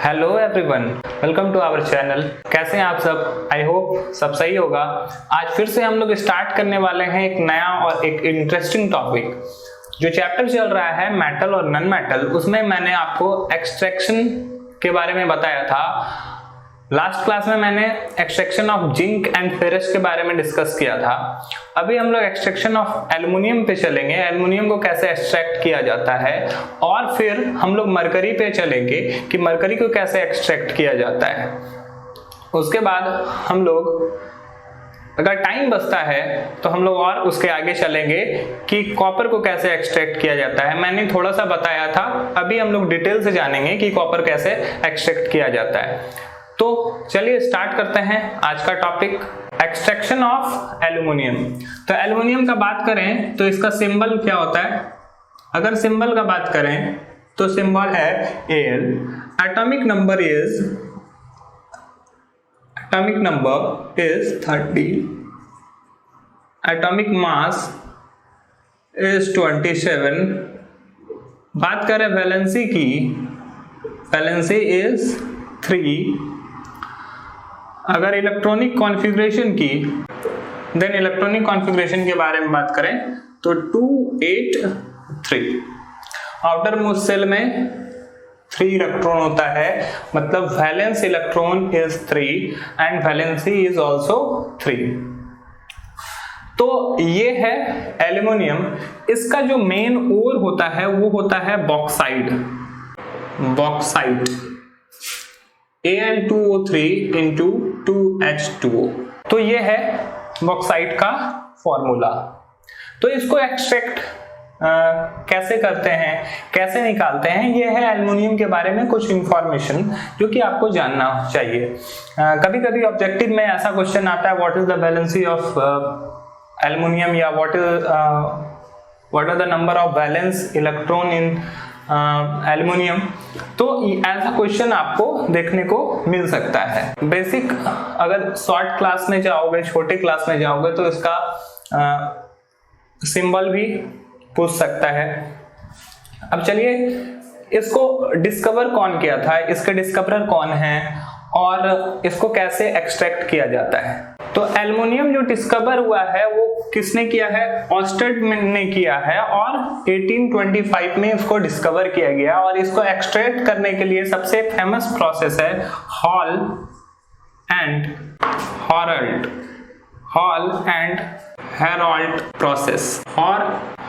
Hello everyone, welcome to our channel. कैसे हैं आप सब? आई होप सब सही होगा। आज फिर से हम लोग स्टार्ट करने वाले हैं एक नया और एक इंटरेस्टिंग टॉपिक। जो चैप्टर चल रहा है मेटल और नॉन मेटल, उसमें मैंने आपको एक्सट्रैक्शन के बारे में बताया था। लास्ट क्लास में मैंने extraction of zinc and ferrous के बारे में डिस्कस किया था। अभी हम लोग एक्सट्रैक्शन ऑफ एल्युमिनियम पे चलेंगे, एल्युमिनियम को कैसे एक्सट्रैक्ट किया जाता है, और फिर हम लोग मरकरी पे चलेंगे कि मरकरी को कैसे एक्सट्रैक्ट किया जाता है। उसके बाद हम लोग, अगर टाइम बचता है तो हम लोग और उसके आगे चलेंगे कि कॉपर को कैसे एक्सट्रैक्ट किया जाता है। मैंने थोड़ा सा बताया था, अभी हम लोग डिटेल से जानेंगे कि कॉपर कैसे एक्सट्रैक्ट किया जाता है। तो चलिए स्टार्ट करते हैं आज का टॉपिक, एक्सट्रैक्शन ऑफ एल्युमिनियम। तो एल्युमिनियम का बात करें तो इसका सिंबल क्या होता है? अगर सिंबल का बात करें तो सिंबल है Al। Atomic number is 30, atomic mass is 27। बात करें वैलेंसी की, वैलेंसी इज 3। अगर इलेक्ट्रॉनिक कॉन्फ़िगरेशन की, देन इलेक्ट्रॉनिक कॉन्फ़िगरेशन के बारे में बात करें तो 283। आउटर मोस्ट सेल में 3 इलेक्ट्रॉन होता है, मतलब valence electron is 3 and valency is also 3। तो ये है एल्युमिनियम। इसका जो मेन ओर होता है वो होता है बॉक्साइट। Al2O3 into 2H2O। तो ये है बॉक्साइट का फॉर्मूला। तो इसको एक्सट्रैक्ट कैसे करते हैं, कैसे निकालते हैं, ये है एल्युमिनियम के बारे में कुछ इंफॉर्मेशन जो कि आपको जानना चाहिए। कभी कभी ऑब्जेक्टिव में ऐसा क्वेश्चन आता है, what is the valency of aluminium, या what are the number of valence electron in aluminium. तो ऐसा क्वेश्चन आपको देखने को मिल सकता है। बेसिक अगर शॉर्ट क्लास में जाओगे, छोटे क्लास में जाओगे तो इसका सिंबल भी पूछ सकता है। अब चलिए, इसको डिस्कवर कौन किया था, इसके डिस्कवरर कौन है और इसको कैसे एक्सट्रैक्ट किया जाता है। तो एल्युमिनियम जो डिस्कवर हुआ है वो किसने किया है? ऑस्टेड ने किया है, और 1825 में इसको डिस्कवर किया गया। और इसको एक्सट्रैक्ट करने के लिए सबसे फेमस प्रोसेस है हॉल एंड हेराल्ड प्रोसेस, और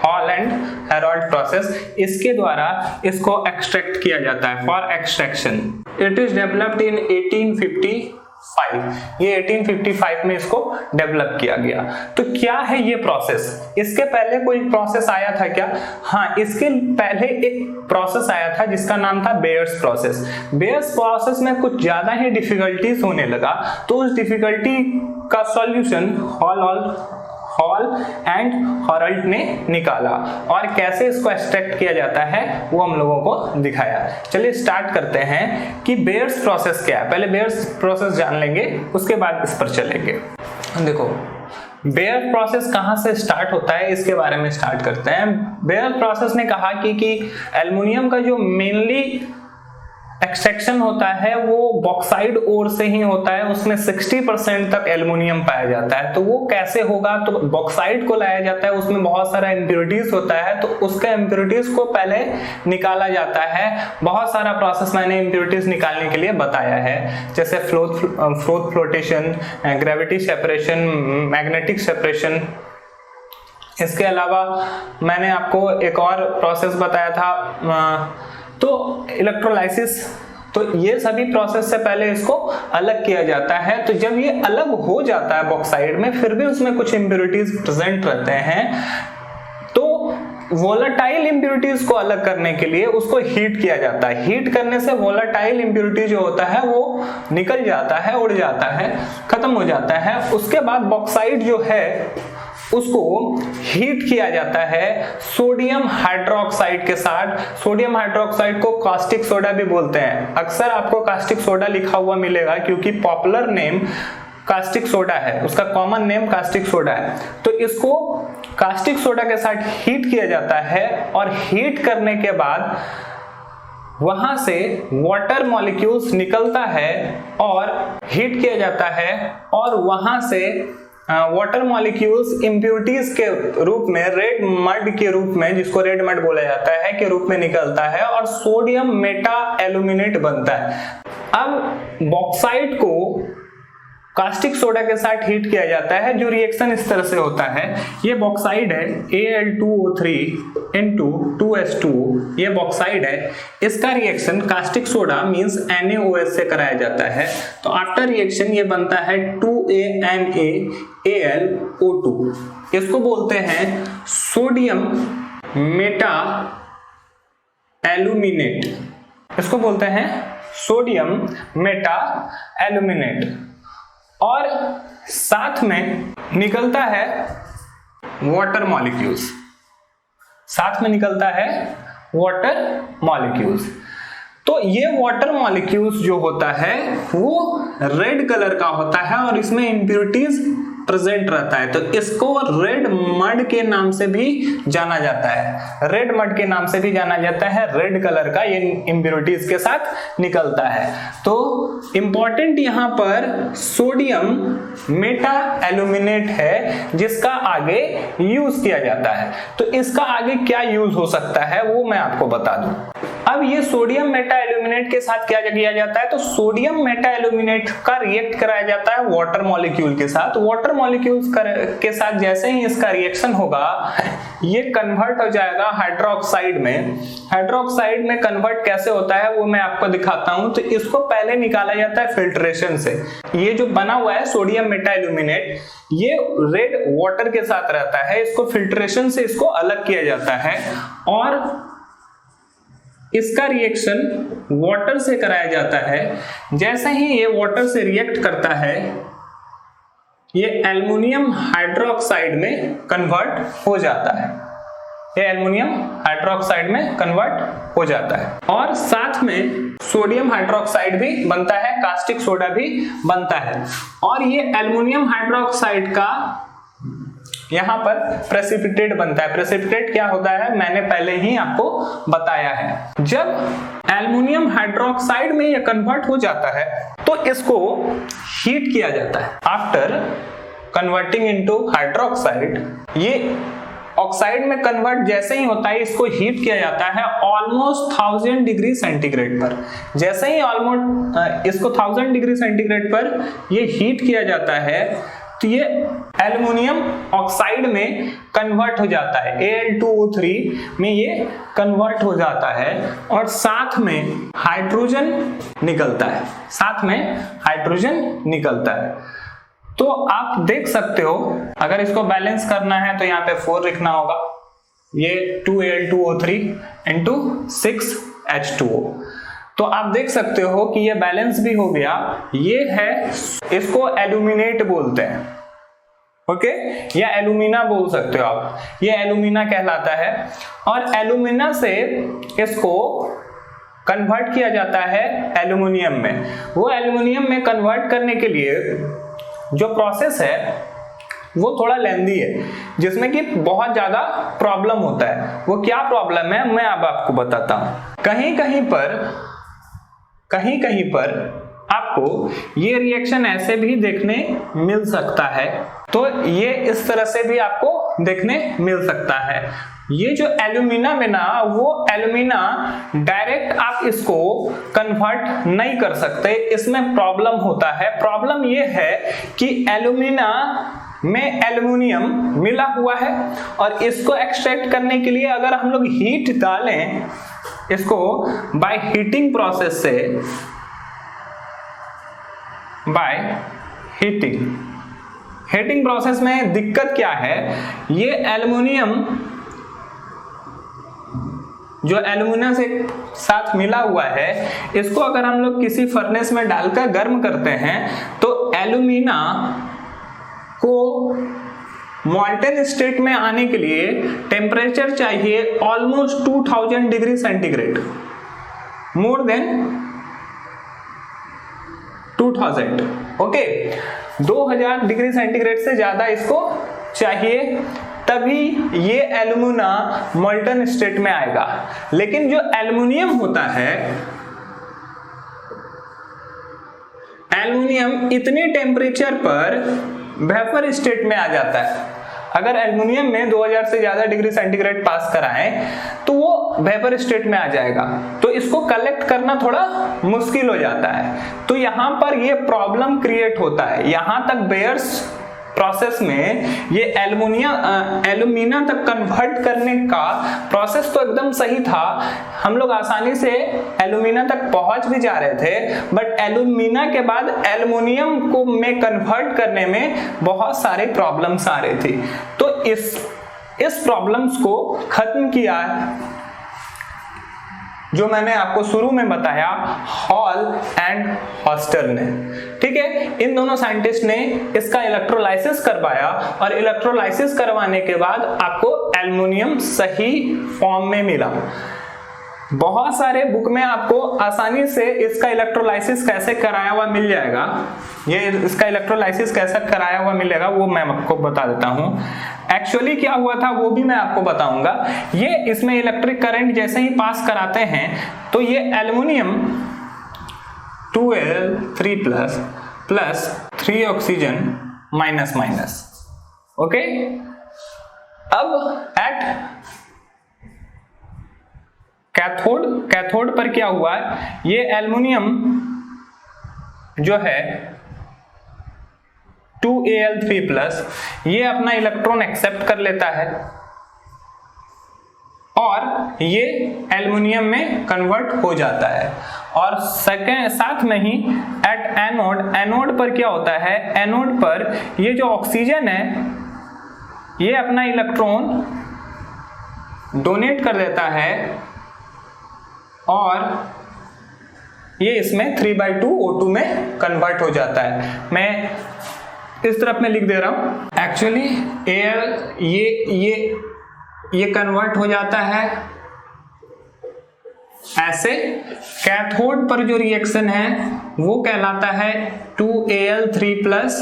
हॉल एंड हेराल्ड प्रोसेस, इसके द्वारा इसको एक्सट्रैक्ट किया जाता है for extraction. It is developed in 1855। ये 1855 में इसको डेवलप किया गया। तो क्या है ये प्रोसेस? इसके पहले कोई प्रोसेस आया था क्या? हाँ, इसके पहले एक प्रोसेस आया था जिसका नाम था बेयर्स प्रोसेस। बेयर्स प्रोसेस में कुछ ज्यादा ही डिफिकल्टीज होने लगा, तो उस डिफिकल्टी का सॉल्यूशन हॉल एंड हेराल्ड ने निकाला, और कैसे इसको एक्सट्रैक्ट किया जाता है वो हम लोगों को दिखाया। चलिए स्टार्ट करते हैं कि बेयर्स प्रोसेस क्या है। पहले बेयर्स प्रोसेस जान लेंगे, उसके बाद इस पर चलेंगे। देखो, बेयर प्रोसेस कहां से स्टार्ट होता है इसके बारे में स्टार्ट करते हैं। बेयर प्रोसेस ने कहा कि एल्युमिनियम का जो मेनली एक्सट्रैक्शन होता है वो बॉक्साइड ओर से ही होता है। उसमें 60% तक एल्युमिनियम पाया जाता है। तो वो कैसे होगा? तो बॉक्साइड को लाया जाता है, उसमें बहुत सारा इम्प्योरिटीज होता है, तो उसके इम्प्योरिटीज को पहले निकाला जाता है। बहुत सारा प्रोसेस मैंने इम्प्योरिटीज निकालने के लिए बताया है, जैसे flotation, gravity separation, magnetic separation. इसके अलावा मैंने आपको एक और प्रोसेस बताया था, तो इलेक्ट्रोलाइसिस। तो ये सभी प्रोसेस से पहले इसको अलग किया जाता है। तो जब ये अलग हो जाता है बॉक्साइड में, फिर भी उसमें कुछ इम्प्योरिटीज प्रेजेंट रहते हैं, तो वोलेटाइल इम्प्योरिटीज को अलग करने के लिए उसको हीट किया जाता है। हीट करने से वोलेटाइल इम्प्योरिटी जो होता है वो निकल जाता है, उड़ जाता है, खत्म हो जाता है। उसके बाद बॉक्साइड जो है उसको हीट किया जाता है सोडियम हाइड्रोक्साइड के साथ। सोडियम हाइड्रोक्साइड को कास्टिक सोडा भी बोलते हैं। अक्सर आपको कास्टिक सोडा लिखा हुआ मिलेगा क्योंकि पॉपुलर नेम कास्टिक सोडा है, उसका कॉमन नेम कास्टिक सोडा है। तो इसको कास्टिक सोडा के साथ हीट किया जाता है, और हीट करने के बाद वहां से वाटर मॉलिक्यूल्स निकलता है और हीट किया जाता है, और वहां से वाटर मॉलिक्यूल्स इम्प्यूरिटीज के रूप में, रेड मड के रूप में, जिसको रेड मड बोला जाता है, के रूप में निकलता है और सोडियम मेटा एल्यूमिनेट बनता है। अब बॉक्साइट को कास्टिक सोडा के साथ हीट किया जाता है, जो रिएक्शन इस तरह से होता है। ये बॉक्साइड है Al2O3 into 2H2, ये बॉक्साइड है। इसका reaction caustic soda means NaOH से कराया जाता है। तो आफ्टर रिएक्शन ये बनता है 2ANaAlO2। इसको बोलते हैं सोडियम मेटा एल्यूमिनेट। इसको बोलते हैं सोडियम मेटा एल्यूमिनेट। और साथ में निकलता है वाटर मॉलिक्यूल्स, साथ में निकलता है वाटर मॉलिक्यूल्स। तो ये वाटर मॉलिक्यूल्स जो होता है वो रेड कलर का होता है और इसमें इंप्यूरिटीज प्रेजेंट रहता है। तो इसको रेड मड के नाम से भी जाना जाता है, रेड मड के नाम से भी जाना जाता है। रेड कलर का ये इंप्यूरिटीज के साथ निकलता है। तो इंपॉर्टेंट यहां पर सोडियम मेटा एल्यूमिनेट है, जिसका आगे यूज किया जाता है। तो इसका आगे क्या यूज हो सकता है वो मैं आपको बता दूं। अब ये सोडियम मेटा एल्यूमिनेट के साथ क्या किया जाता है, तो सोडियम मेटा एल्यूमिनेट का रिएक्ट कराया जाता है वाटर मॉलिक्यूल के साथ। वाटर मॉलिक्यूल्स के साथ जैसे ही इसका रिएक्शन होगा, ये कन्वर्ट हो जाएगा हाइड्रोक्साइड में। हाइड्रोक्साइड में कन्वर्ट कैसे होता है वो मैं आपको दिखाता हूं। तो इसको पहले निकाला जाता है फिल्ट्रेशन से। ये जो बना हुआ है सोडियम मेटा एल्यूमिनेट, ये रेड वाटर के साथ रहता है। इसको फिल्ट्रेशन से इसको अलग किया जाता है और इसका रिएक्शन वाटर से कराया जाता है। जैसे ही ये वाटर से रिएक्ट करता है, ये एल्युमिनियम हाइड्रोक्साइड में कन्वर्ट हो जाता है। ये एल्युमिनियम हाइड्रोक्साइड में कन्वर्ट हो जाता है और साथ में सोडियम हाइड्रोक्साइड भी बनता है, कास्टिक सोडा भी बनता है। और ये एल्युमिनियम हाइड्रोक्साइड का यहां पर प्रेसिपिटेट बनता है। प्रेसिपिटेट क्या होता है मैंने पहले ही आपको बताया है। जब एल्युमिनियम हाइड्रोक्साइड में यह कन्वर्ट हो जाता है तो इसको हीट किया जाता है। आफ्टर कन्वर्टिंग इनटू हाइड्रोक्साइड, ये ऑक्साइड में कन्वर्ट जैसे ही होता है, इसको हीट किया जाता है ऑलमोस्ट 1000 डिग्री सेंटीग्रेड पर। जैसे ही ऑलमोस्ट इसको 1000 डिग्री सेंटीग्रेड पर ये हीट किया जाता है तो ये एल्युमिनियम ऑक्साइड में कन्वर्ट हो जाता है, Al2O3 में ये कन्वर्ट हो जाता है और साथ में हाइड्रोजन निकलता है, साथ में हाइड्रोजन निकलता है। तो आप देख सकते हो, अगर इसको बैलेंस करना है तो यहाँ पे 4 लिखना होगा, ये 2Al2O3 into 6H2O। तो आप देख सकते हो कि ये बैलेंस भी हो गया। ये है, इसको एल्यूमिनेट बोलते हैं, ओके, या एल्यूमिना बोल सकते हो आप। ये एल्यूमिना कहलाता है और एल्यूमिना से इसको कन्वर्ट किया जाता है एल्यूमिनियम में। वो एल्यूमिनियम में कन्वर्ट करने के लिए जो प्रोसेस है वो थोड़ा लेंदी है, जिसमें कि बहुत ज्यादा प्रॉब्लम होता है। वो क्या प्रॉब्लम है मैं अब आपको बताता हूं। कहीं कहीं पर आपको ये रिएक्शन ऐसे भी देखने मिल सकता है। तो ये इस तरह से भी आपको देखने मिल सकता है। ये जो एल्यूमिना में ना, वो एल्यूमिना डायरेक्ट आप इसको कन्वर्ट नहीं कर सकते, इसमें प्रॉब्लम होता है। प्रॉब्लम ये है कि एल्यूमिना में एल्युमिनियम मिला हुआ है और इसको एक्सट्रैक्ट करने के लिए अगर हम लोग हीट डालें इसको बाय हीटिंग प्रोसेस से, बाय हीटिंग प्रोसेस में दिक्कत क्या है, ये एल्युमिनियम जो एल्युमिना से साथ मिला हुआ है, इसको अगर हम लोग किसी फर्नेस में डालकर गर्म करते हैं तो एल्युमिना को मॉल्टन स्टेट में आने के लिए टेम्परेचर चाहिए almost 2000 degree centigrade, more than 2000, okay, 2000 degree centigrade से ज्यादा इसको चाहिए, तभी ये एल्यूमिना मोल्टन स्टेट में आएगा, लेकिन जो एल्युमिनियम होता है, एल्युमिनियम इतने टेम्परेचर पर वेपर स्टेट में आ जाता है। अगर एल्युमिनियम में 2000 से ज्यादा डिग्री सेंटीग्रेड पास कराएं तो वो वेपर स्टेट में आ जाएगा, तो इसको कलेक्ट करना थोड़ा मुश्किल हो जाता है। तो यहां पर ये प्रॉब्लम क्रिएट होता है। यहां तक बेयर्स प्रोसेस में ये एल्यूमिना तक कन्वर्ट करने का प्रोसेस तो एकदम सही था, हम लोग आसानी से एल्यूमिना तक पहुंच भी जा रहे थे, बट एल्यूमिना के बाद एल्युमिनियम को में कन्वर्ट करने में बहुत सारे प्रॉब्लम्स आ रही थी। तो इस प्रॉब्लम्स को खत्म किया जो मैंने आपको शुरू में बताया, हॉल एंड हॉस्टर ने। ठीक है, इन दोनों साइंटिस्ट ने इसका इलेक्ट्रोलाइसिस करवाया और इलेक्ट्रोलाइसिस करवाने के बाद आपको एल्युमिनियम सही फॉर्म में मिला। बहुत सारे बुक में आपको आसानी से इसका इलेक्ट्रोलाइसिस कैसे कराया हुआ मिल जाएगा। ये इसका इलेक्ट्रोलाइसिस कैसे कराया हुआ मिलेगा वो मैं आपको बता देता हूं। एक्चुअली क्या हुआ था वो भी मैं आपको बताऊंगा। ये इसमें इलेक्ट्रिक करंट जैसे ही पास कराते हैं तो ये aluminium 2Al3+ plus 3 oxygen minus minus. Okay, अब एट कैथोड पर क्या हुआ, ये एल्युमिनियम जो है 2Al3+ ये अपना इलेक्ट्रॉन एक्सेप्ट कर लेता है और ये एल्युमिनियम में कन्वर्ट हो जाता है। और साथ में ही एट एनोड पर क्या होता है, एनोड पर ये जो ऑक्सीजन है ये अपना इलेक्ट्रॉन डोनेट कर देता है और ये इसमें 3/2 O2 में कन्वर्ट हो जाता है। मैं इस तरफ में लिख दे रहा हूं। एक्चुअली Al ये कन्वर्ट हो जाता है ऐसे। कैथोड पर जो रिएक्शन है वो कहलाता है 2Al3+,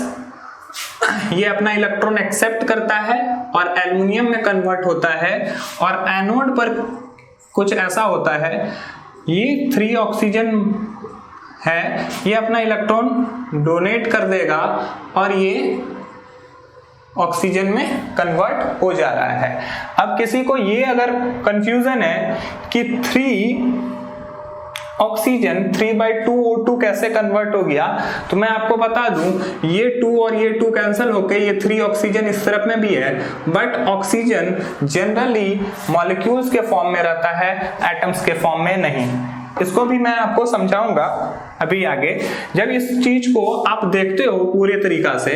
ये अपना इलेक्ट्रॉन एक्सेप्ट करता है और एल्युमिनियम में कन्वर्ट होता है। और एनोड पर कुछ ऐसा होता है, ये 3 ऑक्सीजन है, ये अपना इलेक्ट्रॉन डोनेट कर देगा और ये ऑक्सीजन में कन्वर्ट हो जा रहा है। अब किसी को ये अगर कंफ्यूजन है कि 3 ऑक्सीजन 3/2 O2 कैसे कन्वर्ट हो गया, तो मैं आपको बता दूं ये 2 और ये 2 कैंसिल होके ये 3 ऑक्सीजन इस तरफ में भी है, बट ऑक्सीजन जनरली मॉलिक्यूल्स के फॉर्म में रहता है, एटम्स के फॉर्म में नहीं। इसको भी मैं आपको समझाऊंगा अभी आगे। जब इस चीज को आप देखते हो पूरे तरीका से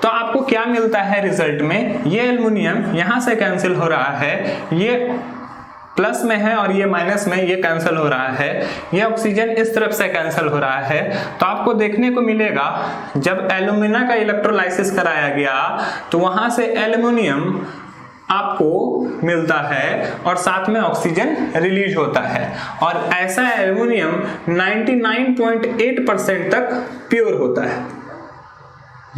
तो आपको क्या मिलता है रिजल्ट में, ये एल्युमिनियम यहां से कैंसिल हो रहा है, ये प्लस में है और ये माइनस में, ये कैंसिल हो रहा है, ये ऑक्सीजन इस तरफ से कैंसिल हो रहा है। तो आपको देखने को मिलेगा जब एल्युमिना का इलेक्ट्रोलाइसिस कराया गया तो वहां से एल्युमिनियम आपको मिलता है और साथ में ऑक्सीजन रिलीज होता है। और ऐसा एल्युमिनियम 99.8% तक प्योर होता है।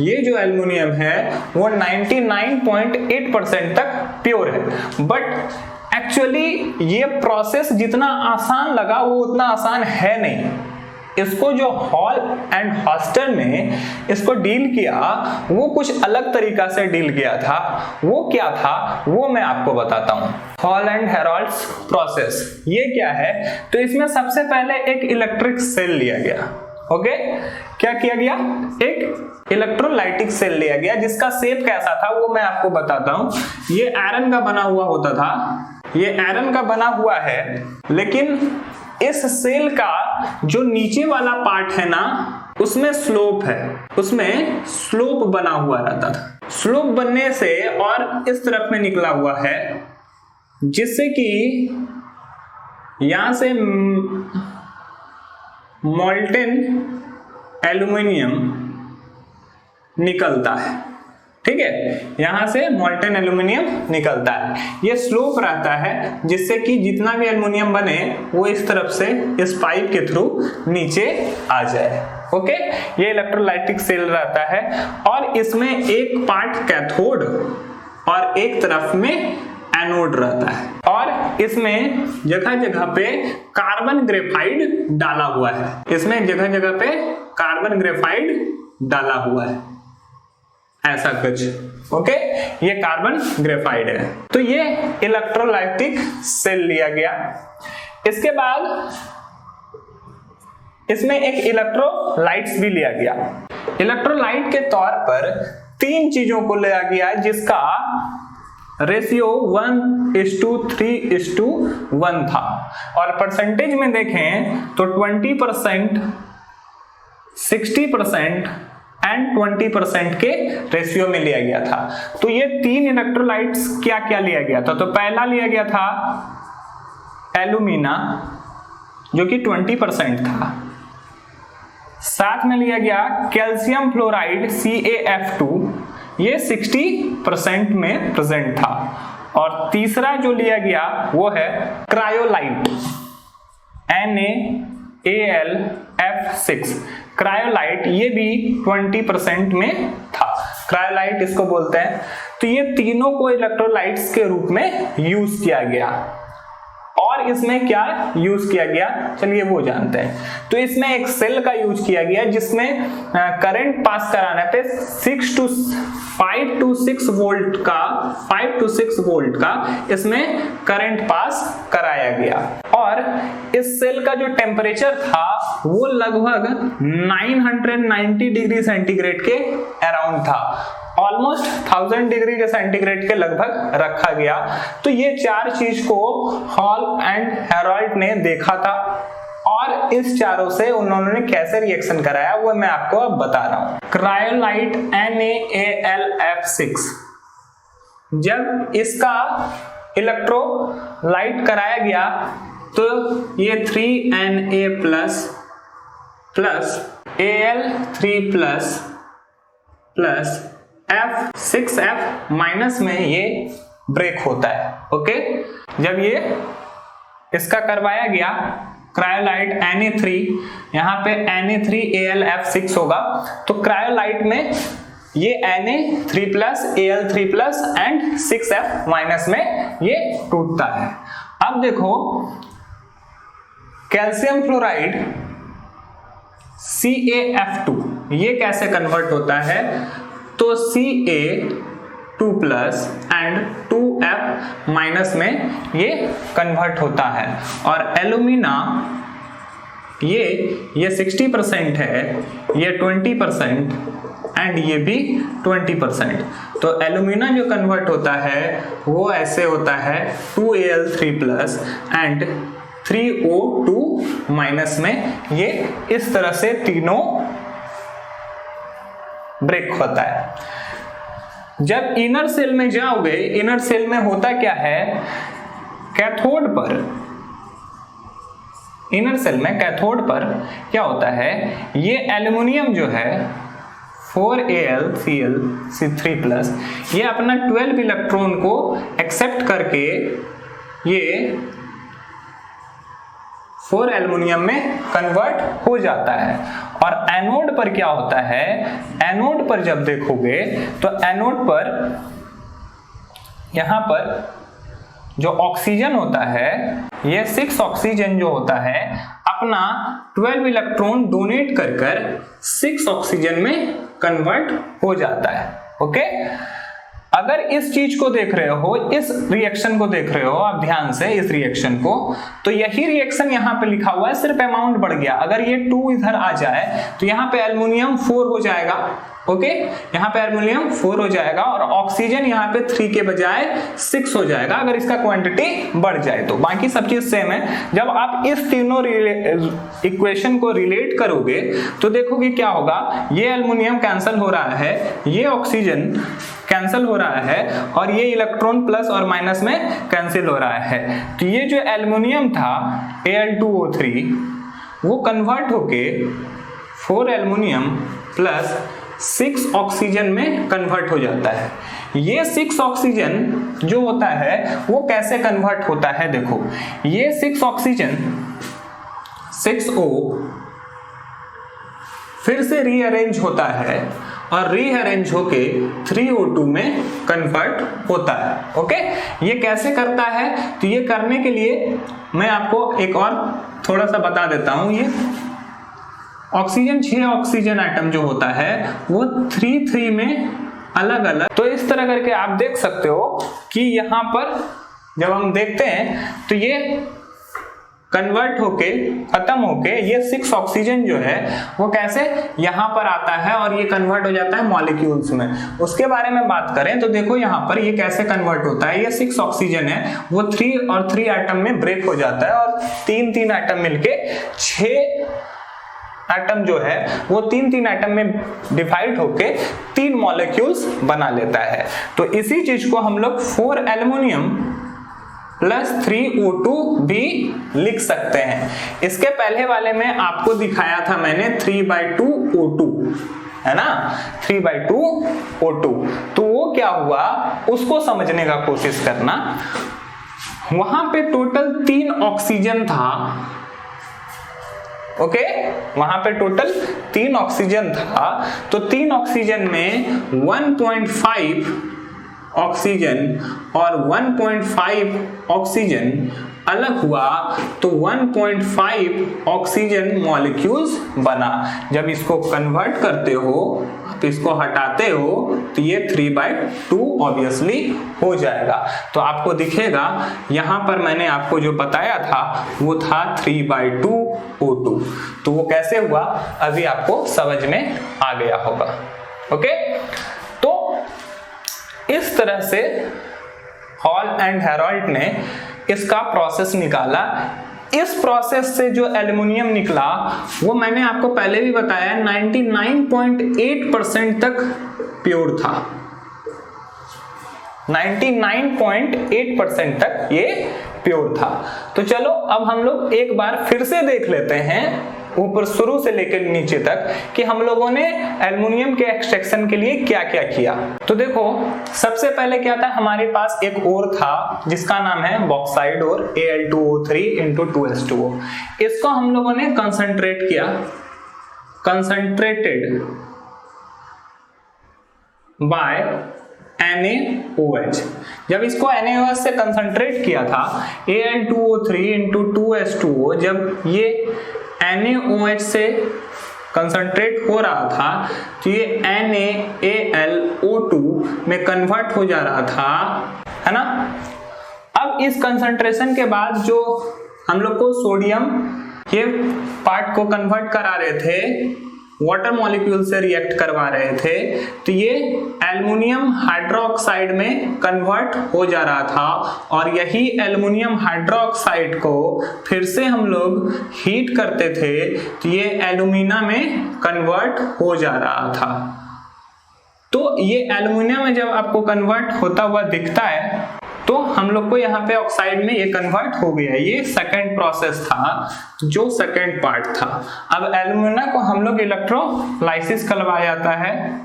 ये जो एल्युमिनियम है वो 99.8% तक प्योर है। बट एक्चुअली ये प्रोसेस जितना आसान लगा वो उतना आसान है नहीं। इसको जो हॉल एंड हॉस्टर ने इसको डील किया वो कुछ अलग तरीका से डील किया था। वो क्या था वो मैं आपको बताता हूं। हॉल एंड हेरोल्ड्स प्रोसेस ये क्या है, तो इसमें सबसे पहले एक इलेक्ट्रिक सेल लिया गया। ओके, क्या किया गया, एक इलेक्ट्रोलाइटिक सेल लिया गया जिसका शेप कैसा था वो मैं आपको बताता हूं। ये आयरन का बना हुआ होता था, ये आयरन का बना हुआ है, लेकिन इस सेल का जो नीचे वाला पार्ट है ना उसमें स्लोप है, उसमें स्लोप बना हुआ रहता था। स्लोप बनने से और इस तरफ में निकला हुआ है जिससे कि यहां से मोल्टेन एल्युमिनियम निकलता है। ठीक है, यहां से मोल्टेन एल्युमिनियम निकलता है। ये स्लोप रहता है जिससे कि जितना भी एल्युमिनियम बने वो इस तरफ से इस पाइप के थ्रू नीचे आ जाए। ओके, ये इलेक्ट्रोलाइटिक सेल रहता है और इसमें एक पार्ट कैथोड और एक तरफ में एनोड रहता है और इसमें जगह जगह पे कार्बन ग्रेफाइड डाला हुआ है, इसमें जगह जगह पे कार्बन ग्रेफाइड डाला हुआ है, ऐसा कुछ। ओके, ये कार्बन ग्रेफाइड है। तो ये इलेक्ट्रोलाइटिक सेल लिया गया। इसके बाद इसमें एक इलेक्ट्रोलाइट्स भी लिया गया। इलेक्ट्रोलाइट के तौर पर 3 चीजों को लिया गया जिसका रेशियो 1:3:1 था और परसेंटेज में देखें तो 20%, 60% एंड 20% के रेशियो में लिया गया था। तो ये 3 इलेक्ट्रोलाइट्स क्या क्या लिया गया था? तो पहला लिया गया था एल्यूमिना जो कि 20% था, साथ में लिया गया कैल्शियम फ्लोराइड CaF2, ये 60% में प्रेजेंट था, और तीसरा जो लिया गया वो है क्रायोलाइट NaAlF6। क्रायोलाइट ये भी 20% में था, क्रायोलाइट इसको बोलते हैं। तो ये तीनों को इलेक्ट्रोलाइट्स के रूप में यूज किया गया। और इसमें क्या यूज किया गया चलिए वो जानते हैं। तो इसमें एक सेल का यूज किया गया जिसमें करंट पास कराने पे 5 to 6 वोल्ट का इसमें करंट पास कराया गया। और इस सेल का जो टेम्परेचर था वो लगभग 990 डिग्री सेंटीग्रेड के अराउंड था, ऑलमोस्ट 1000 डिग्री के सेंटीग्रेड के लगभग रखा गया। तो ये 4 चीज को हॉल एंड हेरोल्ड ने देखा था और इस चारों से उन्होंने कैसे रिएक्शन कराया वो मैं आपको अब बता रहा हूं। क्रायोलाइट NaAlF6 जब इसका इलेक्ट्रोलाइट कराया गया तो ये 3Na plus Al3 plus F6F minus में ये ब्रेक होता है। ओके, जब ये इसका करवाया गया क्रायोलाइट Na3, यहाँ पे Na3AlF6 होगा तो क्रायोलाइट में ये Na3 plus Al3 plus and 6F minus में ये टूटता है। अब देखो कैल्शियम फ्लोराइड CaF2 ये कैसे कन्वर्ट होता है? तो Ca2 plus and 2F minus में ये कन्वर्ट होता है। और एल्यूमिना ये 60% है, ये 20% एंड ये भी 20%। तो एल्यूमिना जो कन्वर्ट होता है वो ऐसे होता है 2Al3 plus and 3O2 minus में, ये इस तरह से तीनों ब्रेक होता है। जब इनर सेल में जाओगे, इनर सेल में होता क्या है, कैथोड पर, इनर सेल में कैथोड पर क्या होता है, ये एल्युमिनियम जो है 4AlCl3 प्लस ये अपना 12 इलेक्ट्रॉन को एक्सेप्ट करके ये 4 एल्युमिनियम में कन्वर्ट हो जाता है। और एनोड पर क्या होता है, एनोड पर जब देखोगे तो एनोड पर यहां पर जो ऑक्सीजन होता है, ये 6 ऑक्सीजन जो होता है अपना 12 इलेक्ट्रॉन डोनेट कर कर 6 ऑक्सीजन में कन्वर्ट हो जाता है। ओके, अगर इस चीज को देख रहे हो, इस रिएक्शन को देख रहे हो आप ध्यान से, इस रिएक्शन को, तो यही रिएक्शन यहाँ पे लिखा हुआ है, सिर्फ अमाउंट बढ़ गया। अगर ये 2 इधर आ जाए तो यहाँ पे एल्युमिनियम 4 हो जाएगा। ओके, यहाँ पे एल्युमिनियम 4 हो जाएगा और ऑक्सीजन यहाँ पे 3 के बजाय 6 हो जाएगा अगर इसका क्वांटिटी बढ़ जाए तो। बाकी सब चीज सेम है। जब आप इस तीनों इक्वेशन को रिलेट करोगे तो देखोगे क्या होगा, ये एल्युमिनियम कैंसिल हो रहा है, ये ऑक्सीजन कैंसिल हो रहा है और ये इलेक्ट्रॉन प्लस और माइनस में कैंसिल हो रहा है। तो ये जो एल्युमिनियम था Al2O3 वो कन्वर्ट होके 4 एल्युमिनियम प्लस 6 ऑक्सीजन में कन्वर्ट हो जाता है। ये 6 ऑक्सीजन जो होता है वो कैसे कन्वर्ट होता है, देखो ये 6 ऑक्सीजन 6O फिर से रीअरेंज होता है और रीअरेंज होके 3O2 में कन्वर्ट होता है। ओके, ये कैसे करता है? तो ये करने के लिए मैं आपको एक और थोड़ा सा बता देता हूं। ये ऑक्सीजन 6 ऑक्सीजन एटम जो होता है वो 3 में अलग अलग, तो इस तरह करके आप देख सकते हो कि यहाँ पर जब हम देखते हैं तो ये कन्वर्ट होके खत्म होके ये 6 ऑक्सीजन जो है वो कैसे यहाँ पर आता है और ये कन्वर्ट हो जाता है मॉलिक्यूल्स में। उसके बारे में बात करें तो देखो यहाँ पर ये कैसे कन्वर्ट होता है। ये 6 ऑक्सीजन है वो 3 और 3 एटम में ब्रेक हो जाता है और 3 एटम मिलके 6 एटम जो है वो 3 एटम में डिवाइड होके 3 मॉलिक्यूल्स बना लेता है। तो इसी चीज को हम लोग 4 एल्युमिनियम प्लस 3O2 भी लिख सकते हैं। इसके पहले वाले में आपको दिखाया था मैंने 3/2O2 है ना, 3/2O2। तो वो क्या हुआ उसको समझने का कोशिश करना। वहां पे टोटल 3 ऑक्सीजन था। ओके, वहां पे टोटल 3 ऑक्सीजन था। तो 3 ऑक्सीजन में 1.5 ऑक्सीजन और 1.5 ऑक्सीजन अलग हुआ तो 1.5 ऑक्सीजन मॉलिक्यूल्स बना। जब इसको कन्वर्ट करते हो तो इसको हटाते हो तो ये 3/2 ऑब्वियसली हो जाएगा। तो आपको दिखेगा यहां पर मैंने आपको जो बताया था वो था 3/2O2। तो वो कैसे हुआ अभी आपको समझ में आ गया होगा। ओके, तो इस तरह से हॉल एंड हेरॉल्ड ने इसका प्रोसेस निकाला। इस प्रोसेस से जो एल्युमिनियम निकला वो मैंने आपको पहले भी बताया 99.8% तक प्योर था। 99.8% तक ये प्योर था। तो चलो अब हम लोग एक बार फिर से देख लेते हैं ऊपर शुरू से लेकर नीचे तक कि हम लोगों ने एल्युमिनियम के एक्सट्रैक्शन के लिए क्या क्या किया। तो देखो सबसे पहले क्या था, हमारे पास एक ओर था जिसका नाम है बॉक्साइड ओर Al2O3 × 2s2O। इसको हम लोगों ने कंसंट्रेट किया, कंसंट्रेटेड बाय NaOH। जब इसको NaOH से कंसंट्रेट किया था Al2O3 × 2s2O, जब ये NaOH से कंसंट्रेट हो रहा था तो ये NaAlO2 में कन्वर्ट हो जा रहा था, है ना। अब इस कंसंट्रेशन के बाद जो हम लोग को सोडियम ये पार्ट को कन्वर्ट करा रहे थे, वाटर मॉलिक्यूल से रिएक्ट करवा रहे थे, तो ये एल्युमिनियम हाइड्रोक्साइड में कन्वर्ट हो जा रहा था और यही एल्युमिनियम हाइड्रोक्साइड को फिर से हम लोग हीट करते थे तो ये एल्यूमिना में कन्वर्ट हो जा रहा था। तो ये एल्युमिनियम में जब आपको कन्वर्ट होता हुआ दिखता है तो हम लोग को यहाँ पे ऑक्साइड में ये कन्वर्ट हो गया। ये सेकंड प्रोसेस था, जो सेकंड पार्ट था। अब एल्युमिना को हम लोग इलेक्ट्रोलाइसिस करवाया जाता है,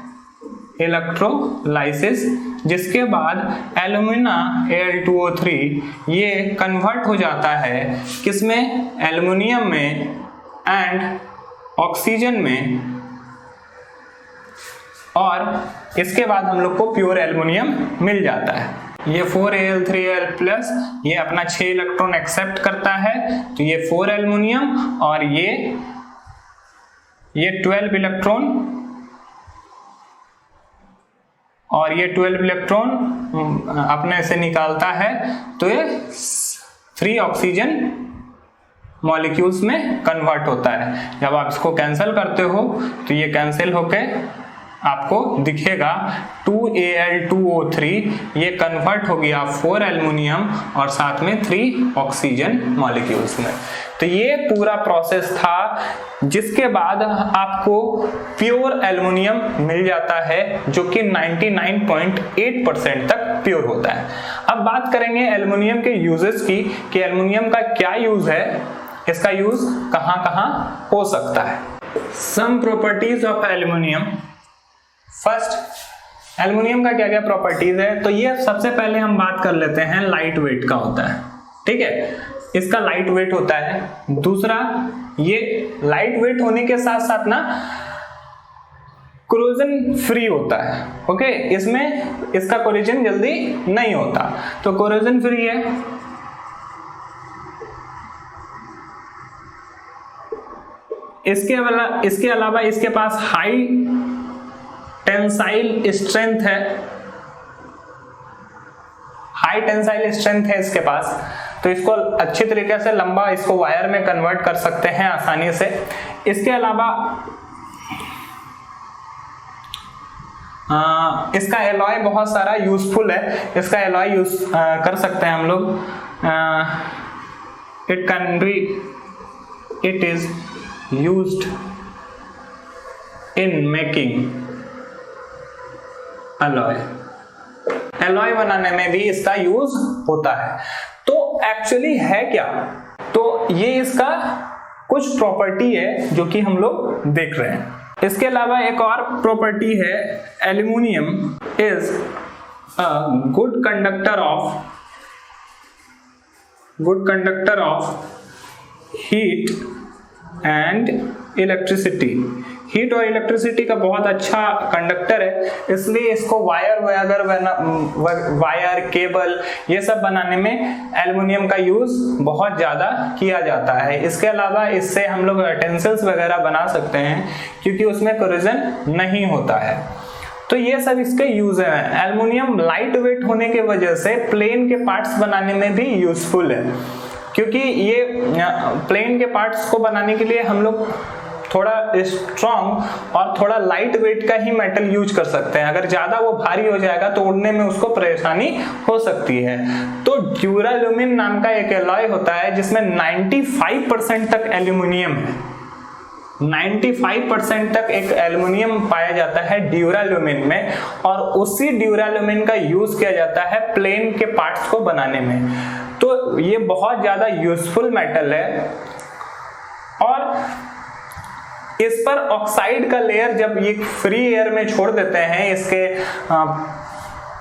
इलेक्ट्रोलाइसिस, जिसके बाद एल्युमिना Al2O3 ये कन्वर्ट हो जाता है किसमें, एल्युमिनियम में एंड ऑक्सीजन में, और इसके बाद हम लोग को प्योर एल्युमिनियम मिल जाता है। ये 4Al3Al प्लस ये अपना 6 इलेक्ट्रॉन एक्सेप्ट करता है तो ये 4 एल्युमिनियम और ये 12 इलेक्ट्रॉन और ये 12 इलेक्ट्रॉन अपने से निकालता है तो ये 3 ऑक्सीजन मॉलिक्यूल्स में कन्वर्ट होता है। जब आप इसको कैंसिल करते हो तो ये कैंसिल होके आपको दिखेगा 2Al2O3 ये कन्वर्ट हो गया 4 एल्युमिनियम और साथ में 3 ऑक्सीजन मॉलिक्यूल्स में। तो ये पूरा प्रोसेस था जिसके बाद आपको प्योर एल्युमिनियम मिल जाता है जो कि 99.8% तक प्योर होता है। अब बात करेंगे एल्युमिनियम के यूजेस की कि एल्युमिनियम का क्या यूज है, इसका यूज कहां कहां हो सकता है। Some properties of aluminium. First, aluminium का क्या क्या प्रॉपर्टीज है, तो ये सबसे पहले हम बात कर लेते हैं लाइट वेट का होता है, ठीक है, इसका लाइट वेट होता है। दूसरा, ये लाइट वेट होने के साथ साथ ना कोरोजन फ्री होता है। ओके, इसमें इसका कोरोजन जल्दी नहीं होता, तो कोरोजन फ्री है। इसके अलावा इसके पास हाई टेंसाइल स्ट्रेंथ है, हाई टेंसाइल स्ट्रेंथ है इसके पास, तो इसको अच्छी तरीके से लंबा इसको वायर में कन्वर्ट कर सकते हैं आसानी से। इसके अलावा इसका एलॉय बहुत सारा यूजफुल है, इसका एलॉय यूज कर सकते हैं हम लोग। It is used in making alloy, alloy बनाने में भी इसका यूज होता है। तो एक्चुअली है क्या, तो ये इसका कुछ प्रॉपर्टी है जो कि हम लोग देख रहे हैं। इसके अलावा एक और प्रॉपर्टी है, aluminium is a good conductor of heat and electricity. Heat और इलेक्ट्रिसिटी का बहुत अच्छा कंडक्टर है, इसलिए इसको वायर केबल ये सब बनाने में एल्युमिनियम का यूज बहुत ज्यादा किया जाता है। इसके अलावा इससे हम लोग यूटेंसिल्स वगैरह बना सकते हैं क्योंकि उसमें कोरोजन नहीं होता है। तो ये सब इसके यूज है। एल्युमिनियम लाइट वेट होने की वजह से प्लेन के पार्ट्स बनाने में भी यूजफुल है, क्योंकि ये प्लेन के पार्ट्स को बनाने के लिए हम लोग थोड़ा स्ट्रॉन्ग और थोड़ा लाइट वेट का ही मेटल यूज कर सकते हैं। अगर ज्यादा वो भारी हो जाएगा तो उड़ने में उसको परेशानी हो सकती है। तो ड्यूराल्यूमिन नाम का एक एलॉय होता है जिसमें 95% तक एल्यूमिनियम है, 95% तक एक एल्युमिनियम पाया जाता है ड्यूराल्यूमिन में, और उसी ड्यूराल्यूमिन का यूज किया जाता है प्लेन के पार्ट्स को बनाने में। तो ये बहुत ज्यादा यूजफुल मेटल है। और इस पर ऑक्साइड का लेयर जब ये फ्री एयर में छोड़ देते हैं,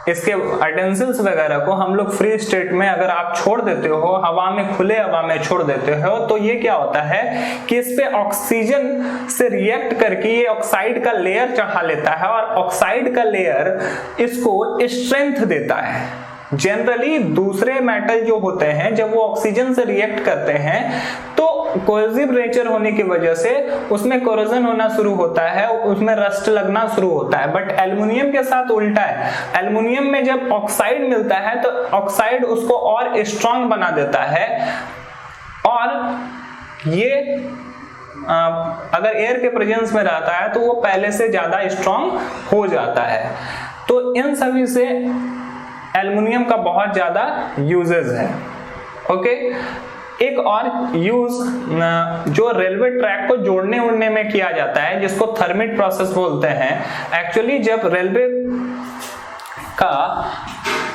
इसके यूटेंसिल्स वगैरह को हम लोग फ्री स्टेट में अगर आप छोड़ देते हो, हवा में, खुले हवा में छोड़ देते हो, तो ये क्या होता है कि इस पे ऑक्सीजन से रिएक्ट करके ये ऑक्साइड का लेयर चढ़ा लेता है, और ऑक्साइड का लेयर इसको स्ट्रेंथ देता है। जनरली दूसरे मेटल जो होते हैं जब वो ऑक्सीजन से रिएक्ट करते हैं तो कोहेसिव नेचर होने की वजह से उसमें कोरोजन होना शुरू होता है, उसमें रस्ट लगना शुरू होता है। बट एल्युमिनियम के साथ उल्टा है। एल्युमिनियम में जब ऑक्साइड मिलता है तो ऑक्साइड उसको और स्ट्रांग बना देता है, और ये अगर एयर के प्रेजेंस में रहता है तो वो पहले से ज्यादा स्ट्रांग हो जाता है। तो इन सभी से एल्युमिनियम का बहुत ज्यादा यूजेस है। ओके, एक और यूज जो रेलवे ट्रैक को जोड़ने उड़ने में किया जाता है, जिसको थर्मिट प्रोसेस बोलते हैं। एक्चुअली जब रेलवे का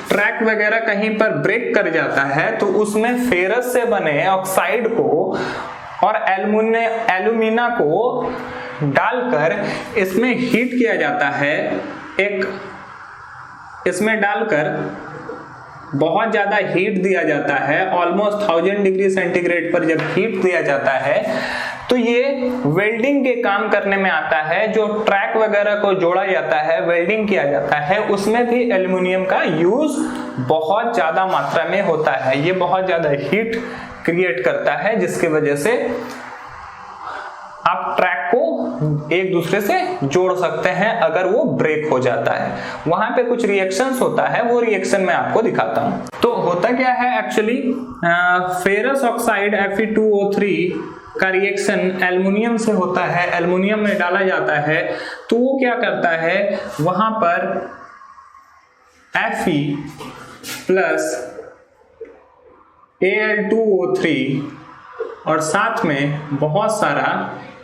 ट्रैक वगैरह कहीं पर ब्रेक कर जाता है तो उसमें फेरस से बने ऑक्साइड को और एल्यूमिना को डालकर इसमें हीट किया जाता है। इसमें डालकर बहुत ज्यादा हीट दिया जाता है, ऑलमोस्ट 1000 डिग्री सेंटीग्रेड पर जब हीट दिया जाता है तो ये वेल्डिंग के काम करने में आता है। जो ट्रैक वगैरह को जोड़ा जाता है, वेल्डिंग किया जाता है, उसमें भी एल्युमिनियम का यूज बहुत ज्यादा मात्रा में होता है। ये बहुत ज्यादा हीट क्रिएट करता है, जिसकी वजह से आप ट्रैक को एक दूसरे से जोड़ सकते हैं अगर वो ब्रेक हो जाता है। वहां पे कुछ रिएक्शंस होता है, वो रिएक्शन मैं आपको दिखाता हूं। तो होता क्या है एक्चुअली, फेरस ऑक्साइड Fe2O3 का रिएक्शन एल्युमिनियम से होता है, एल्युमिनियम में डाला जाता है, तो वो क्या करता है, वहां पर Fe प्लस Al2O3 और साथ में बहुत सारा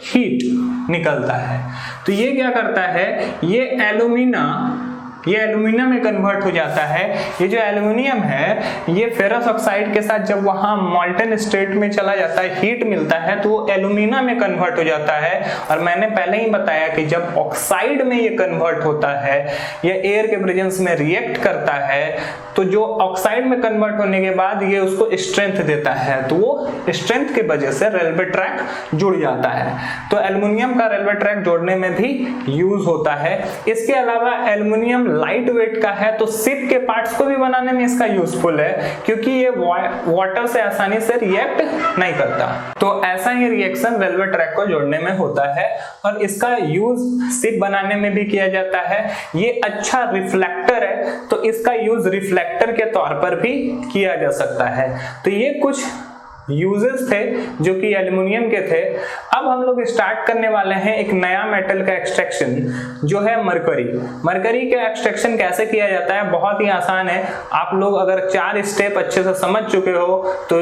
हीट निकलता है। तो ये क्या करता है, ये एल्यूमिना ये एल्यूमिनियम में कन्वर्ट हो जाता है। ये जो एल्यूमिनियम है ये फेरस ऑक्साइड के साथ जब वहां मॉल्टन स्टेट में चला जाता है, हीट मिलता है, तो वो एल्यूमिनियम में कन्वर्ट हो जाता है। और मैंने पहले ही बताया कि जब ऑक्साइड में ये कन्वर्ट होता है, ये एयर के प्रेजेंस में रिएक्ट करता है, तो जो ऑक्साइड में कन्वर्ट होने के बाद ये उसको स्ट्रेंथ देता है, तो वो स्ट्रेंथ के वजह से रेलवे ट्रैक जुड़ जाता है। तो एल्युमिनियम का रेलवे ट्रैक जोड़ने में भी यूज होता है। इसके अलावा एल्युमिनियम लाइट वेट का है, तो शिप के पार्ट्स को भी बनाने में इसका यूजफुल है, क्योंकि ये वाटर से आसानी से रिएक्ट नहीं करता। तो ऐसा ही रिएक्शन रेलवे ट्रैक को जोड़ने में होता है और इसका यूज शिप बनाने में भी किया जाता है। ये अच्छा रिफ्लेक्टर है, तो इसका यूज रिफ्लेक्टर के तौर पर भी किया जा सकता है। तो ये कुछ यूजेस थे जो कि एल्युमिनियम के थे। अब हम लोग स्टार्ट करने वाले हैं एक नया मेटल का एक्सट्रैक्शन, जो है मरकरी। मरकरी का एक्सट्रैक्शन कैसे किया जाता है, बहुत ही आसान है। आप लोग अगर 4 स्टेप अच्छे से समझ चुके हो तो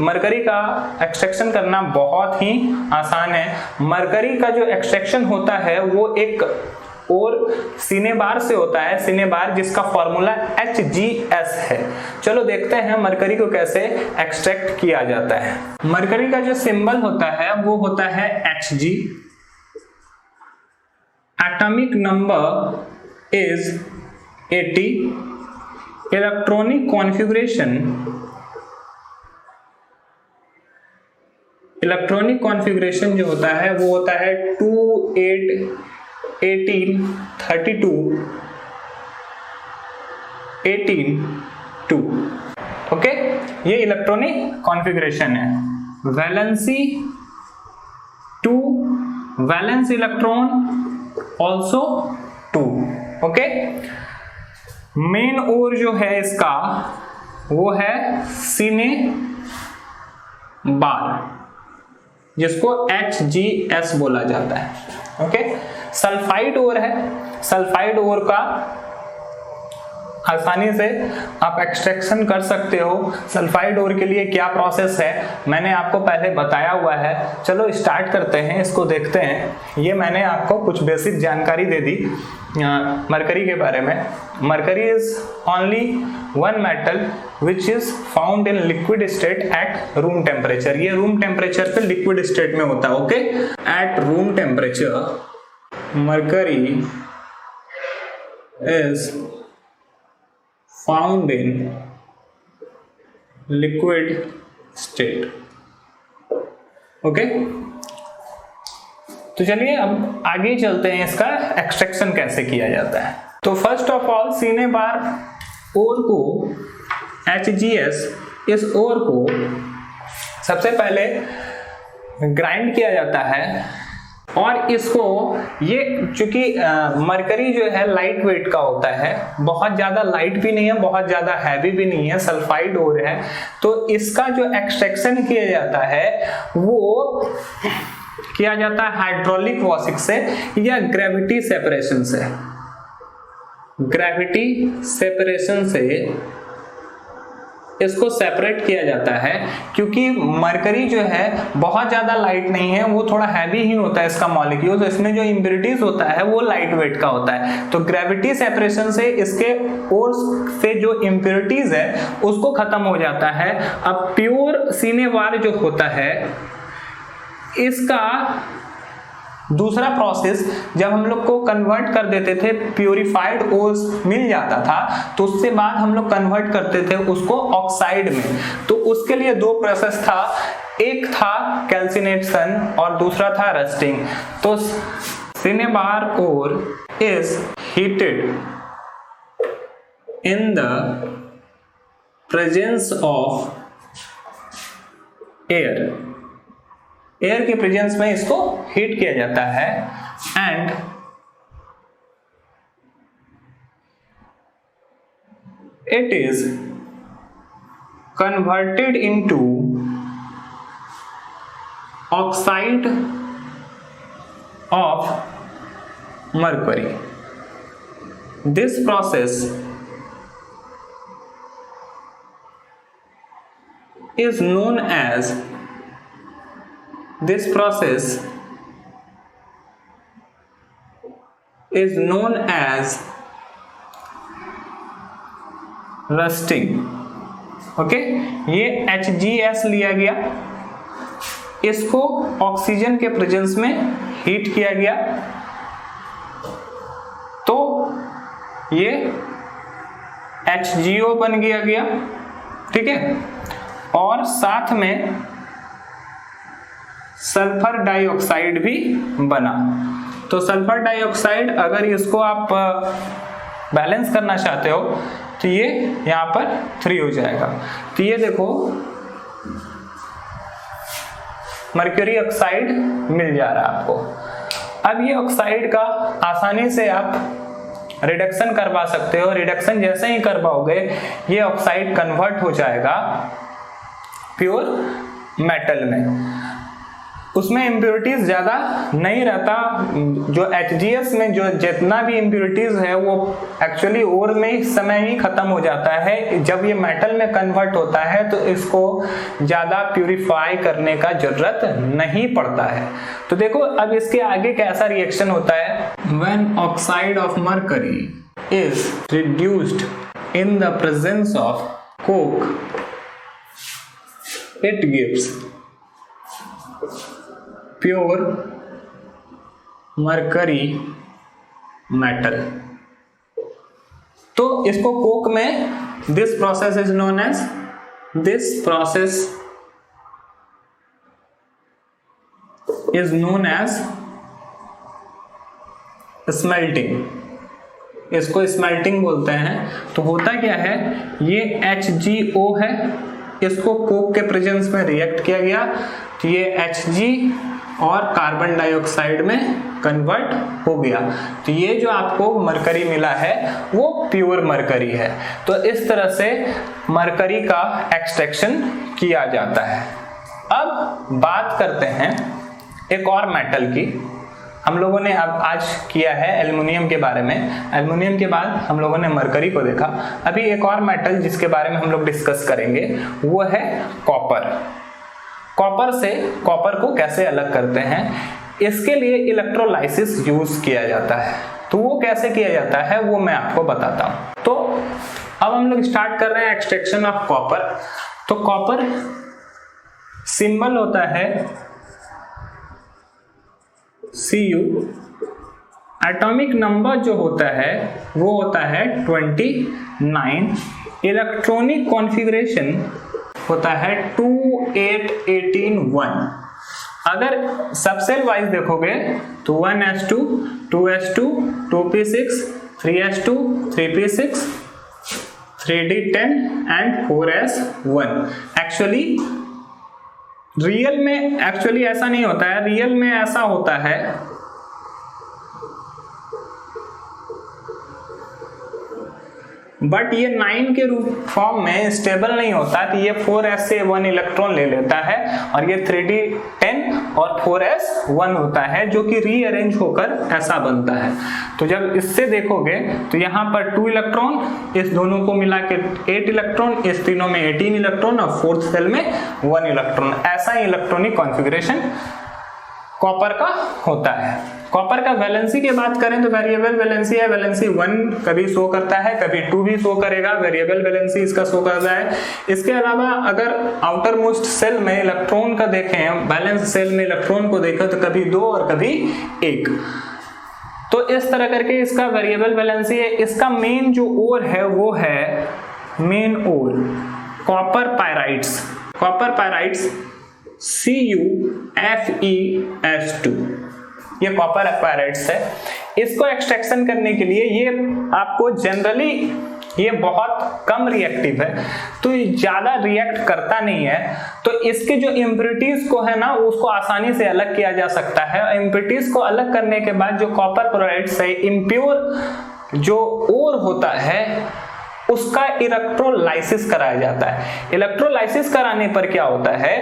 मरकरी का एक्सट्रैक्शन करना बहुत ही आसान है। मरकरी का जो एक्सट्रैक्शन होता है वो एक और सिनेबार से होता है, सिनेबार जिसका फॉर्मूला HgS है। चलो देखते हैं मरकरी को कैसे एक्सट्रैक्ट किया जाता है। मरकरी का जो सिंबल होता है वो होता है Hg। Atomic number is 80। Electronic configuration जो होता है वो होता है 2 8 18 32 18 2। ओके, ये इलेक्ट्रॉनिक कॉन्फ़िगरेशन है। Valency 2, valence electron also 2। Okay, main ore जो है इसका वो है सिने बार, जिसको HgS बोला जाता है। ओके, सल्फाइड ओर है। सल्फाइड ओर का आसानी से आप एक्सट्रैक्शन कर सकते हो। सल्फाइड ओर के लिए क्या प्रोसेस है मैंने आपको पहले बताया हुआ है। चलो स्टार्ट करते हैं, इसको देखते हैं। ये मैंने आपको कुछ बेसिक जानकारी दे दी मरकरी के बारे में। Mercury is only one metal which is found in liquid state at room temperature. ये रूम टेम्परेचर पे लिक्विड स्टेट में होता है। Okay, at room temperature mercury is found in liquid state। Okay, तो चलिए अब आगे चलते हैं, इसका एक्सट्रैक्शन कैसे किया जाता है। तो फर्स्ट ऑफ ऑल सीने बार ओर को HgS, इस ओर को सबसे पहले ग्राइंड किया जाता है। और इसको ये चूंकि मरकरी जो है लाइट वेट का होता है, बहुत ज्यादा लाइट भी नहीं है, बहुत ज्यादा हैवी भी नहीं है, सल्फाइड ओर है, तो इसका जो एक्सट्रैक्शन किया जाता है वो किया जाता है हाइड्रोलिक वॉशिंग से या ग्रेविटी सेपरेशन से। ग्रेविटी सेपरेशन से इसको सेपरेट किया जाता है, क्योंकि मरकरी जो है बहुत ज्यादा लाइट नहीं है, वो थोड़ा हैवी ही होता है इसका मॉलिक्यूल, तो इसमें जो इम्प्योरिटीज होता है वो लाइट वेट का होता है। तो ग्रेविटी सेपरेशन से इसके ओर से जो इम्प्योरिटीज है उसको खत्म हो जाता है। अब प्योर सिनेबार जो होता है इसका दूसरा प्रोसेस, जब हम लोग को कन्वर्ट कर देते थे, प्योरीफाइड ओर्स मिल जाता था, तो उससे बाद हम लोग कन्वर्ट करते थे उसको ऑक्साइड में। तो उसके लिए 2 प्रोसेस था, एक था कैल्सिनेशन और दूसरा था रस्टिंग। तो cinnabar ore is heated in the presence of air. Air के प्रेजेंस में इसको हीट किया जाता है and it is converted into oxide of mercury. This process is known as rusting. Okay, ये HgS लिया गया, इसको ऑक्सीजन के प्रेजेंस में हीट किया गया तो ये HgO बन गया, ठीक है, और साथ में सल्फर डाइऑक्साइड भी बना। तो सल्फर डाइऑक्साइड अगर इसको आप बैलेंस करना चाहते हो तो ये यहाँ पर 3 हो जाएगा। तो ये देखो मर्क्यूरी ऑक्साइड मिल जा रहा है आपको। अब ये ऑक्साइड का आसानी से आप रिडक्शन करवा सकते हो। रिडक्शन जैसे ही करवाओगे ये ऑक्साइड कन्वर्ट हो जाएगा प्योर मेटल में। उसमें इम्प्योरिटीज ज्यादा नहीं रहता। जो HgS में जो जितना भी इम्प्योरिटीज है वो एक्चुअली ओर में समय ही खत्म हो जाता है। जब ये मेटल में कन्वर्ट होता है तो इसको ज्यादा प्यूरिफाई करने का जरूरत नहीं पड़ता है। तो देखो अब इसके आगे कैसा रिएक्शन होता है। When oxide of mercury is reduced in the presence of coke it gives pure mercury metal. तो इसको कोक में this process is known as smelting. इसको स्मेल्टिंग बोलते हैं। तो होता क्या है, ये HgO है, इसको कोक के प्रेजेंस में रिएक्ट किया गया तो ये Hg और कार्बन डाइऑक्साइड में कन्वर्ट हो गया। तो ये जो आपको मरकरी मिला है वो प्योर मरकरी है। तो इस तरह से मरकरी का एक्सट्रैक्शन किया जाता है। अब बात करते हैं एक और मेटल की। हम लोगों ने अब आज किया है एल्युमिनियम के बारे में। एल्युमिनियम के बाद हम लोगों ने मरकरी को देखा। अभी एक और मेटल जिसके बारे में हम लोग डिस्कस करेंगे वो है कॉपर। कॉपर को कैसे अलग करते हैं, इसके लिए इलेक्ट्रोलाइसिस यूज किया जाता है। तो वो कैसे किया जाता है वो मैं आपको बताता हूं। तो अब हम लोग स्टार्ट कर रहे हैं एक्सट्रैक्शन ऑफ कॉपर। तो कॉपर सिंबल होता है Cu। एटॉमिक नंबर जो होता है वो होता है 29। इलेक्ट्रॉनिक कॉन्फ़िगरेशन होता है 2,8,18,1। अगर सबसेल वाइज देखोगे तो 1s2, 2s2, 2p6, 3s2, 3p6, 3d10 and 4s1। Actually real में ऐसा नहीं होता है। रियल में ऐसा होता है बट ये 9 के रूप फॉर्म में स्टेबल नहीं होता। तो ये 4s से 1 इलेक्ट्रॉन ले लेता है और ये 3d10 और 4s1 होता है जो कि रीअरेंज होकर ऐसा बनता है। तो जब इससे देखोगे तो यहाँ पर 2 इलेक्ट्रॉन, इस दोनों को मिला के 8 इलेक्ट्रॉन, इस तीनों में 18 इलेक्ट्रॉन और फोर्थ सेल में 1 इलेक्ट्रॉन। ऐसा ही इलेक्ट्रॉनिक कॉन्फ़िगरेशन कॉपर का होता है। कॉपर का वैलेंसी की बात करें तो वेरिएबल वैलेंसी है। वैलेंसी 1 कभी शो करता है, कभी 2 भी शो करेगा। वेरिएबल वैलेंसी इसका शो करता है। इसके अलावा अगर आउटर मोस्ट सेल में इलेक्ट्रॉन का देखें, बैलेंस सेल में इलेक्ट्रॉन को देखें तो कभी 2 और कभी 1। तो इस तरह करके इसका वेरिएबल वैलेंसी है। इसका मेन जो ओर है वो है main ore copper pyrites. Copper pyrites CuFeS2, ये कॉपर पायराइट्स है। इसको एक्सट्रैक्शन करने के लिए ये आपको जनरली ये बहुत कम रिएक्टिव है, तो ये ज्यादा रिएक्ट करता नहीं है। तो इसके जो इम्प्योरिटीज को है ना उसको आसानी से अलग किया जा सकता है। इम्प्योरिटीज को अलग करने के बाद जो कॉपर पायराइट्स है, इम्प्योर जो ओर होता है उसका इलेक्ट्रोलाइसिस कराया जाता है। इलेक्ट्रोलाइसिस कराने पर क्या होता है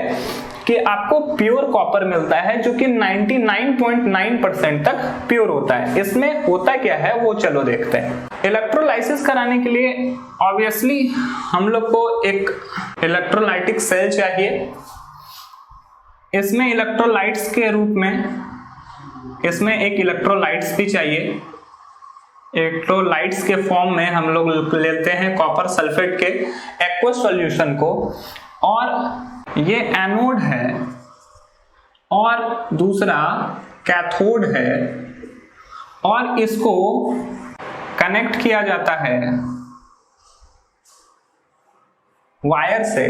कि आपको प्योर कॉपर मिलता है जो कि 99.9% तक प्योर होता है। इसमें होता क्या है वो चलो देखते हैं। इलेक्ट्रोलाइसिस कराने के लिए ऑब्वियसली हम लोग को एक इलेक्ट्रोलाइटिक सेल चाहिए। इसमें इलेक्ट्रोलाइट्स के रूप में इसमें एक इलेक्ट्रोलाइट्स भी चाहिए। इलेक्ट्रोलाइट्स के फॉर्म में हम लोग लेते हैं कॉपर सल्फेट के एक्वस सॉल्यूशन को, और ये एनोड है और दूसरा कैथोड है, और इसको कनेक्ट किया जाता है वायर से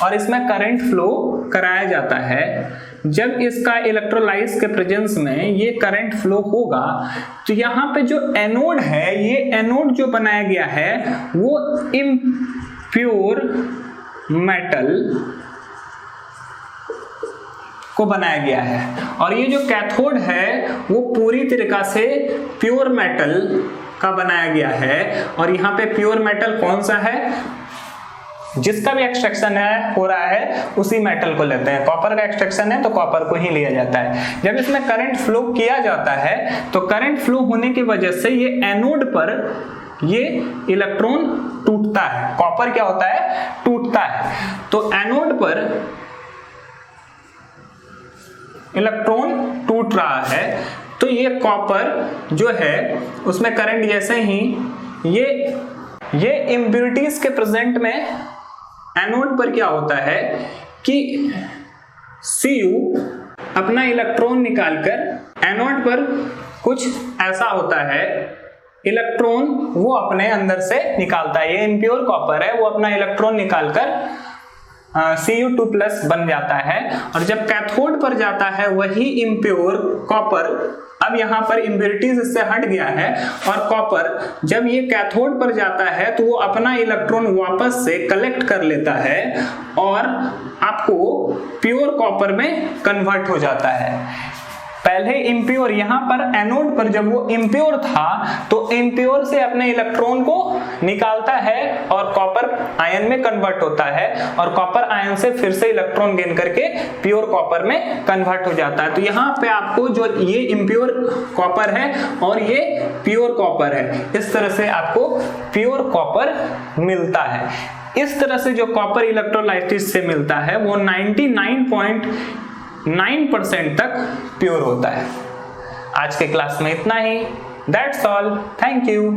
और इसमें करंट फ्लो कराया जाता है। जब इसका इलेक्ट्रोलाइट्स के प्रेजेंस में ये करंट फ्लो होगा तो यहाँ पे जो एनोड है, ये एनोड जो बनाया गया है वो इम्प्योर मेटल को बनाया गया है, और ये जो कैथोड है वो पूरी तरीका से प्योर मेटल का बनाया गया है। और यहाँ पे प्योर मेटल कौन सा है, जिसका भी एक्सट्रैक्शन हो रहा है उसी मेटल को लेते हैं। कॉपर का एक्सट्रैक्शन है तो कॉपर को ही लिया जाता है। जब इसमें करंट फ्लो किया जाता है तो करंट फ्लो होने की वजह से ये एनोड पर ये इलेक्ट्रॉन टूटता है। कॉपर क्या होता है, टूटता है। तो एनोड पर इलेक्ट्रॉन टूट रहा है, तो ये कॉपर जो है उसमें करंट जैसे ही ये इम्प्योरिटीज के प्रेजेंट में एनोड पर क्या होता है कि Cu अपना इलेक्ट्रॉन निकालकर एनोड पर कुछ ऐसा होता है, इलेक्ट्रॉन वो अपने अंदर से निकालता है। ये इम्प्योर कॉपर है, वो अपना इलेक्ट्रॉन निकालकर Cu2+ बन जाता है। और जब कैथोड पर जाता है वही इम्प्योर कॉपर, अब यहाँ पर इम्प्योरिटीज इससे हट गया है, और कॉपर जब ये कैथोड पर जाता है तो वो अपना इलेक्ट्रॉन वापस से कलेक्ट कर लेता है और आपको प्योर कॉपर में कन्वर्ट हो जाता है। पहले इम्प्योर, यहाँ पर एनोड पर जब वो इम्प्योर था तो इम्प्योर से अपने इलेक्ट्रॉन को निकालता है और कॉपर आयन में कन्वर्ट होता है, और कॉपर आयन से फिर से इलेक्ट्रॉन गेन करके प्योर कॉपर में कन्वर्ट हो जाता है। तो यहाँ पे आपको जो ये इम्प्योर कॉपर है और ये प्योर कॉपर है, इस तरह से आपको प्योर कॉपर मिलता है। इस तरह से जो कॉपर इलेक्ट्रोलाइटिस से मिलता है वो 99.9% तक प्योर होता है। आज के क्लास में इतना ही। That's all, thank you.